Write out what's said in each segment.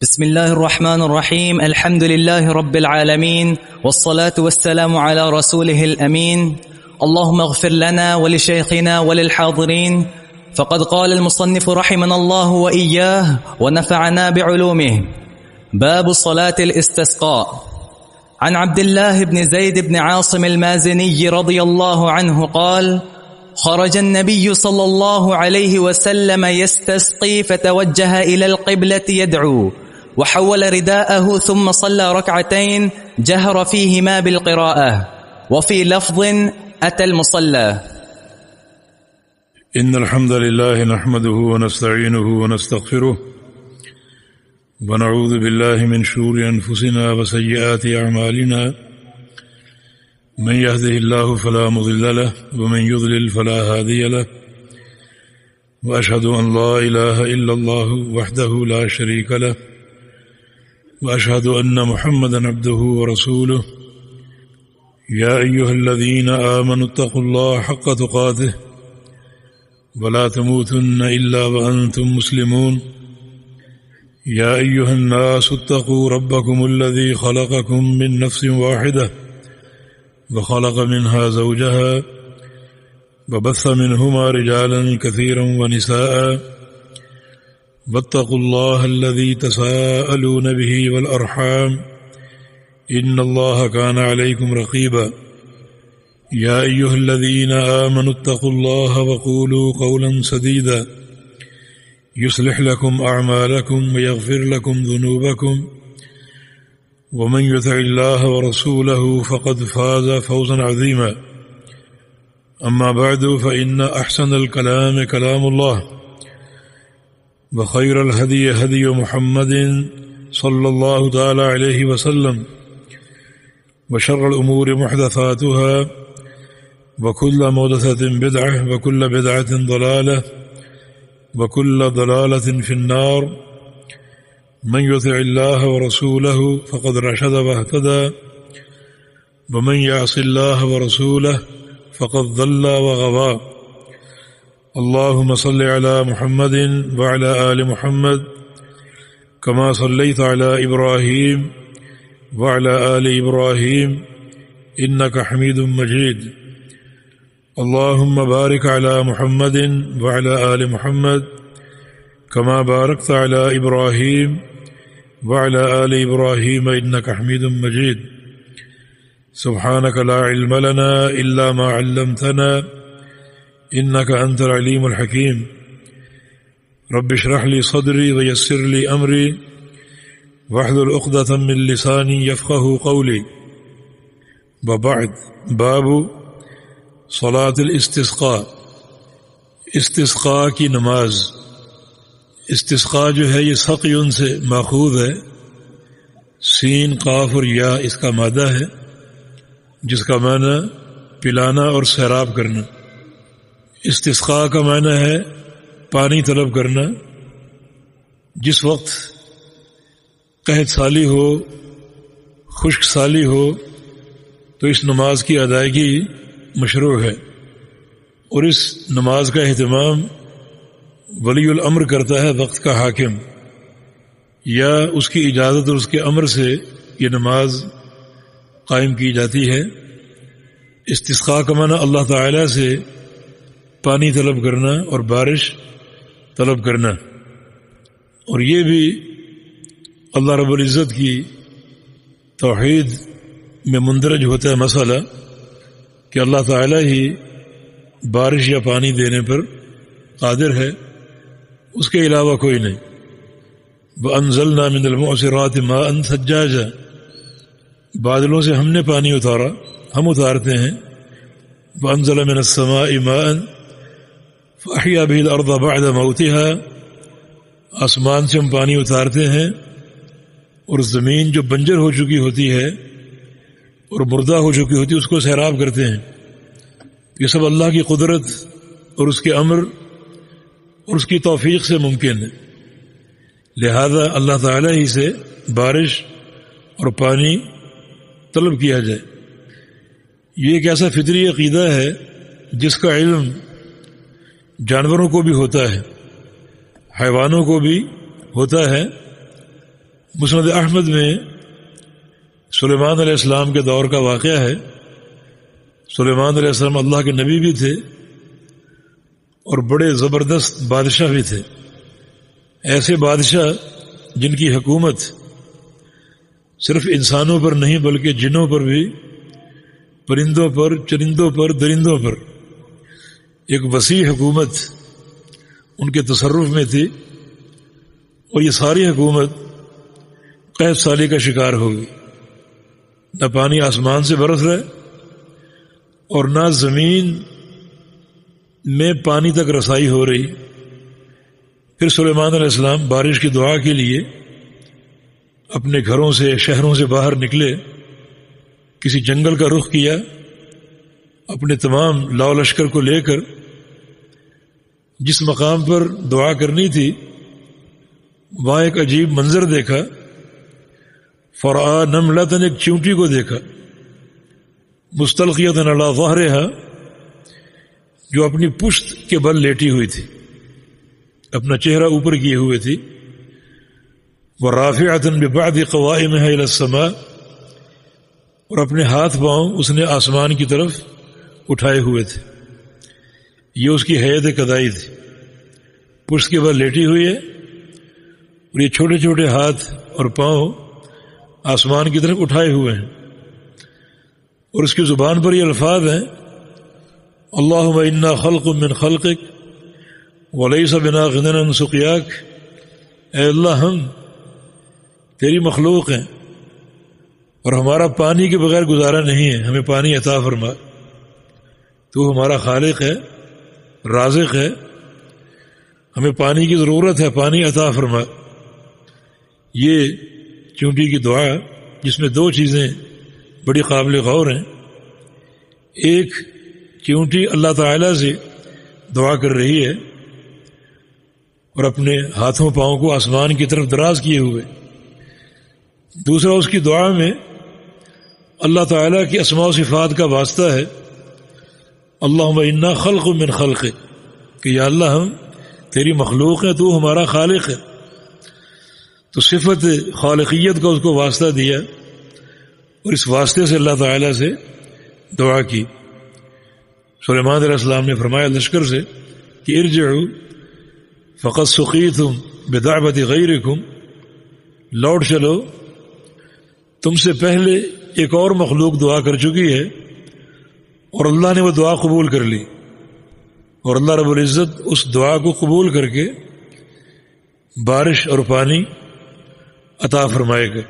بسم الله الرحمن الرحيم. الحمد لله رب العالمين، والصلاة والسلام على رسوله الأمين. اللهم اغفر لنا ولشيخنا وللحاضرين، فقد قال المصنف رحمنا الله وإياه ونفعنا بعلومه. باب صلاة الاستسقاء. عن عبد الله بن زيد بن عاصم المازني رضي الله عنه قال: خرج النبي صلى الله عليه وسلم يستسقي فتوجه إلى القبلة يدعو، وحول رداءه ثم صلى ركعتين جهر فيهما بالقراءة، وفي لفظ أتى المصلى. إن الحمد لله نحمده ونستعينه ونستغفره ونعوذ بالله من شرور أنفسنا وسيئات أعمالنا، من يهده الله فلا مضل له ومن يضلل فلا هادي له، وأشهد أن لا إله إلا الله وحده لا شريك له، وأشهد أن محمدا عبده ورسوله. يا أيها الذين آمنوا اتقوا الله حق تقاته ولا تموتن إلا وأنتم مسلمون. يا أيها الناس اتقوا ربكم الذي خلقكم من نفس واحدة وخلق منها زوجها وبث منهما رجالا كثيرا ونساء، واتقوا الله الذي تساءلون به والأرحام إن الله كان عليكم رقيبا. يا أيها الذين آمنوا اتقوا الله وقولوا قولا سديدا يصلح لكم أعمالكم ويغفر لكم ذنوبكم، ومن يطع الله ورسوله فقد فاز فوزا عظيما. أما بعد، فإن أحسن الكلام كلام الله، وخير الهدي هدي محمد صلى الله تعالى عليه وسلم، وشر الأمور محدثاتها، وكل محدثة بدعة، وكل بدعة ضلالة، وكل ضلالة في النار. من يطع الله ورسوله فقد رشد واهتدى، ومن يعص الله ورسوله فقد ضل وغوى. اللهم صل على محمد وعلى آل محمد كما صليت على إبراهيم وعلى آل إبراهيم إنك حميد مجيد. اللهم بارك على محمد وعلى آل محمد كما باركت على إبراهيم وعلى آل إبراهيم إنك حميد مجيد. سبحانك لا علم لنا إلا ما علمتنا إنك أنت العليم الحكيم. رب اشرح لي صدري ويسر لي أمري واحلل عقدة من لساني يفقه قولي. وبعد. باب صلاة الاستسقاء. استسقاء کی نماز. استسقاء جو ہے یہ سقیون سے ماخوذ ہے، سین قاف اور یا اس کا مادہ ہے، جس کا معنی پلانا اور سیراب کرنا۔ استسقاء کا معنی ہے پانی طلب کرنا۔ جس وقت قحط سالی ہو، خشک سالی ہو، تو اس نماز کی ادائیگی مشروع ہے، اور اس نماز کا اہتمام ولی الامر کرتا ہے، وقت کا حاکم، یا اس کی اجازت اور اس کے امر سے یہ نماز قائم کی جاتی ہے۔ استسقاء کا معنی اللہ تعالی سے پانی طلب کرنا اور بارش طلب کرنا، اور یہ بھی اللہ رب العزت کی توحید میں مندرج ہوتا ہے مسئلہ کہ اللہ تعالی ہی بارش یا پانی دینے پر قادر ہے، اس کے علاوہ کوئی نہیں۔ وَأَنزَلْنَا مِنَ الْمُعْصِرَاتِ مَاءً ثَجَّاجًا، بادلوں سے ہم نے پانی اتارا، ہم اتارتے ہیں۔ وَأَنزَلَ مِنَ السَّمَاءِ مَاءً فَأَحْيَا بِهِ الْأَرْضَ بَعْدَ مَوْتِهَا، آسمان سے ہم پانی اتارتے ہیں اور زمین جو بنجر ہو چکی ہوتی ہے اور مردہ ہو چکی ہوتی ہے اس کو سیراب کرتے ہیں۔ یہ سب اللہ کی قدرت اور اس کے امر اور اس کی توفیق سے ممکن ہے، لہذا اللہ تعالی ہی سے بارش اور پانی طلب کیا جائے۔ یہ ایک ایسا فطری عقیدہ ہے جس کا علم جانوروں کو بھی ہوتا ہے، حیوانوں کو بھی ہوتا ہے، مسند احمد میں سلیمان علیہ السلام کے دور کا واقعہ ہے. سلیمان علیہ السلام اللہ کے نبی بھی تھے اور بڑے زبردست بادشاہ بھی تھے. ایسے بادشاہ جن کی حکومت صرف انسانوں پر نہیں بلکہ جنوں پر بھی، پرندوں پر، چرندوں پر، درندوں پر ایک وسیع حکومت ان کے تصرف میں تھی. اور یہ ساری حکومت قحط سالی کا شکار ہوگی. نہ پانی آسمان سے برس رہا اور نہ زمین میں پانی تک رسائی ہو رہی. پھر سلیمان علیہ السلام بارش کی دعا کے لیے اپنے گھروں سے، شہروں سے باہر نکلے، کسی جنگل کا رخ کیا، اپنے تمام لاؤ لشکر کو لے کر. جس مقام پر دعا کرنی تھی وہاں ایک عجیب منظر دیکھا. فرآ نملۃ، ایک چیونٹی کو دیکھا، مستلقیۃ علی ظہرہا، جو اپنی پشت کے بل لیٹی ہوئی تھی، اپنا چہرہ اوپر کیے ہوئے تھی. ورافعۃ ببعض قوائمها الی السماء، اور اپنے ہاتھ پاؤں اس نے آسمان کی طرف اٹھائے ہوئے تھے. یہ اس کی حیت قدائی تھی. پشت کے بل لیٹی ہوئی ہے اور یہ چھوٹے چھوٹے ہاتھ اور پاؤں آسمان کی طرف اٹھائے ہوئے ہیں. اور اس کی زبان پر یہ الفاظ ہیں: اللہم انا خلق من خلقک ولیس بنا غنی عن سقیاک. اے اللہ، ہم تیری مخلوق ہیں اور ہمارا پانی کے بغیر گزارا نہیں ہے، ہمیں پانی عطا فرما. تو ہمارا خالق ہے، رازق ہے، ہمیں پانی کی ضرورت ہے، پانی عطا فرما. یہ چونٹی کی دعا جس میں دو چیزیں بڑی قابل غور ہیں. ایک، چونٹی اللہ تعالیٰ سے دعا کر رہی ہے اور اپنے ہاتھوں پاؤں کو آسمان کی طرف دراز کیے ہوئے. دوسرا، اس کی دعا میں اللہ تعالیٰ کی اسماء و صفات کا واسطہ ہے. اللہم انا خلق من خلقک، کہ یا اللہ ہم تیری مخلوق ہیں، تو ہمارا خالق ہے. تو صفت خالقیت کا اس کو واسطہ دیا اور اس واسطے سے اللہ تعالیٰ سے دعا کی. سلیمان علیہ السلام نے فرمایا لشکر سے کہ ارجعوا فقد سقیتم بدعوت غیرکم، لوٹ چلو، تم سے پہلے ایک اور مخلوق دعا کر چکی ہے اور اللہ نے وہ دعا قبول کر لی، اور اللہ رب العزت اس دعا کو قبول کر کے بارش اور پانی عطا فرمائے گا.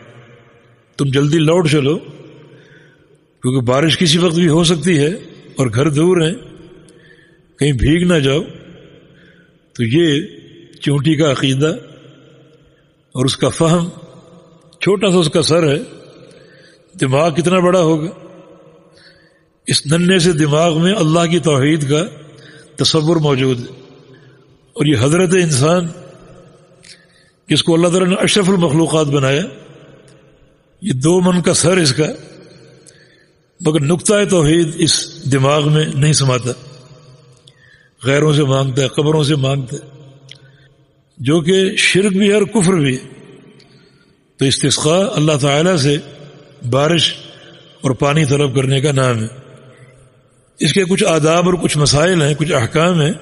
تم جلدی لوٹ چلو، کیونکہ بارش کسی وقت بھی ہو سکتی ہے اور گھر دور ہیں، کہیں بھیگ نہ جاؤ. تو یہ چونٹی کا عقیدہ اور اس کا فہم، چھوٹا سا اس کا سر ہے، دماغ کتنا بڑا ہوگا. اس ننھے سے دماغ میں اللہ کی توحید کا تصور موجود ہے. اور یہ حضرت انسان جس کو اللہ تعالیٰ نے اشرف المخلوقات بنایا، یہ 2 من کا سر اس کا، مگر نقطہ توحید اس دماغ میں نہیں سماتا. غیروں سے مانگتا ہے، قبروں سے مانگتا ہے، جو کہ شرک بھی ہے اور کفر بھی ہے. تو استسقاء اللہ تعالیٰ سے بارش اور پانی طلب کرنے کا نام ہے. اس کے کچھ آداب اور کچھ مسائل ہیں، کچھ احکام ہیں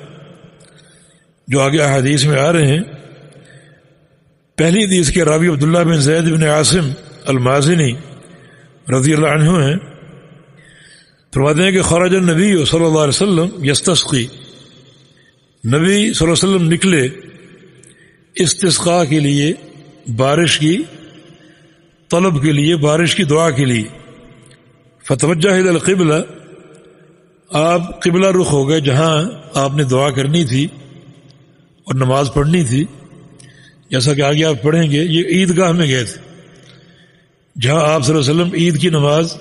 جو آگے احادیث میں آ رہے ہیں. پہلی حدیث کے راوی عبداللہ بن زید بن عاصم المازنی رضی اللہ عنہ ہیں. فرماتے ہیں کہ خرج النبی صلی اللہ علیہ وسلم یستسقی، نبی صلی اللہ علیہ وسلم نکلے استسقاء کے لیے، بارش کی طلب کے لیے، بارش کی دعا کے لیے. فتوجہ الی القبلہ، آپ قبلہ رخ ہو گئے، جہاں آپ نے دعا کرنی تھی اور نماز پڑھنی تھی. جیسا کہ آگے آپ پڑھیں گے، یہ عیدگاہ میں گئے تھے جہاں آپ صلی اللہ علیہ وسلم عید کی نماز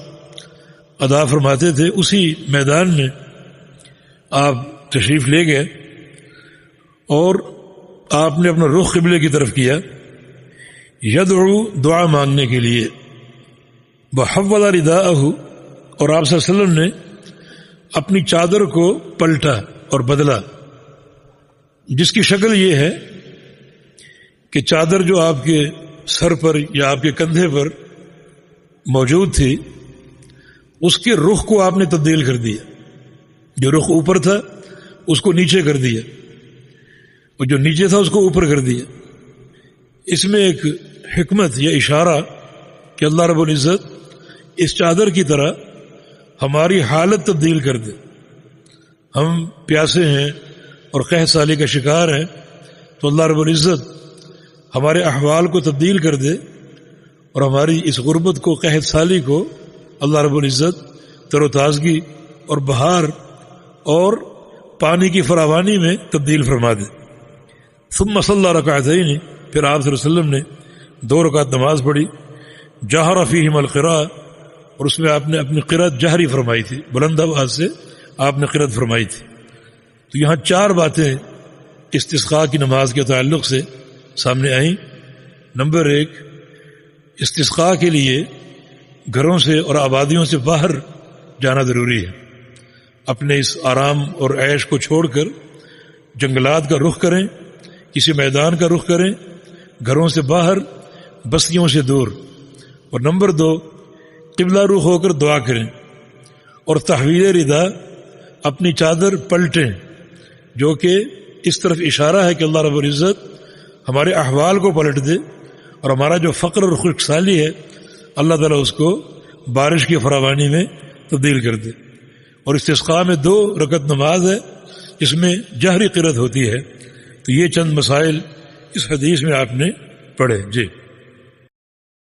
ادا فرماتے تھے. اسی میدان میں آپ تشریف لے گئے اور آپ نے اپنا رخ قبلے کی طرف کیا، یدعو، دعا مانگنے کے لیے. وحول رداءہ، اور آپ صلی اللہ علیہ وسلم نے اپنی چادر کو پلٹا اور بدلا، جس کی شکل یہ ہے کہ چادر جو آپ کے سر پر یا آپ کے کندھے پر موجود تھی اس کے رخ کو آپ نے تبدیل کر دیا. جو رخ اوپر تھا اس کو نیچے کر دیا اور جو نیچے تھا اس کو اوپر کر دیا. اس میں ایک حکمت یا اشارہ کہ اللہ رب العزت اس چادر کی طرح ہماری حالت تبدیل کر دے. ہم پیاسے ہیں اور قحط سالی کا شکار ہیں تو اللہ رب العزت ہمارے احوال کو تبدیل کر دے اور ہماری اس غربت کو، قحط سالی کو اللہ رب العزت تر و تازگی اور بہار اور پانی کی فراوانی میں تبدیل فرما دے. ثم صلی رکعتین، پھر آپ صلی اللہ علیہ وسلم نے 2 رکعت نماز پڑھی. جہر فیہما القراءۃ، اور اس میں آپ نے اپنی قرأت جہری فرمائی تھی، بلند آواز سے آپ نے قرأت فرمائی تھی. تو یہاں 4 باتیں استسقاء کی نماز کے تعلق سے سامنے آئیں. نمبر 1، استسقاء کے لیے گھروں سے اور آبادیوں سے باہر جانا ضروری ہے. اپنے اس آرام اور عیش کو چھوڑ کر جنگلات کا رخ کریں، کسی میدان کا رخ کریں، گھروں سے باہر، بستیوں سے دور. اور نمبر 2، قبلہ رخ ہو کر دعا کریں اور تحویل ردا، اپنی چادر پلٹیں، جو کہ اس طرف اشارہ ہے کہ اللہ رب العزت ہمارے احوال کو پلٹ دے اور ہمارا جو فقر اور خشک سالی ہے اللہ تعالیٰ اس کو بارش کی فراوانی میں تبدیل کر دے. اور استسقاء میں 2 رکعت نماز ہے، اس میں جہری قرأت ہوتی ہے. تو یہ چند مسائل اس حدیث میں آپ نے پڑھے. جی.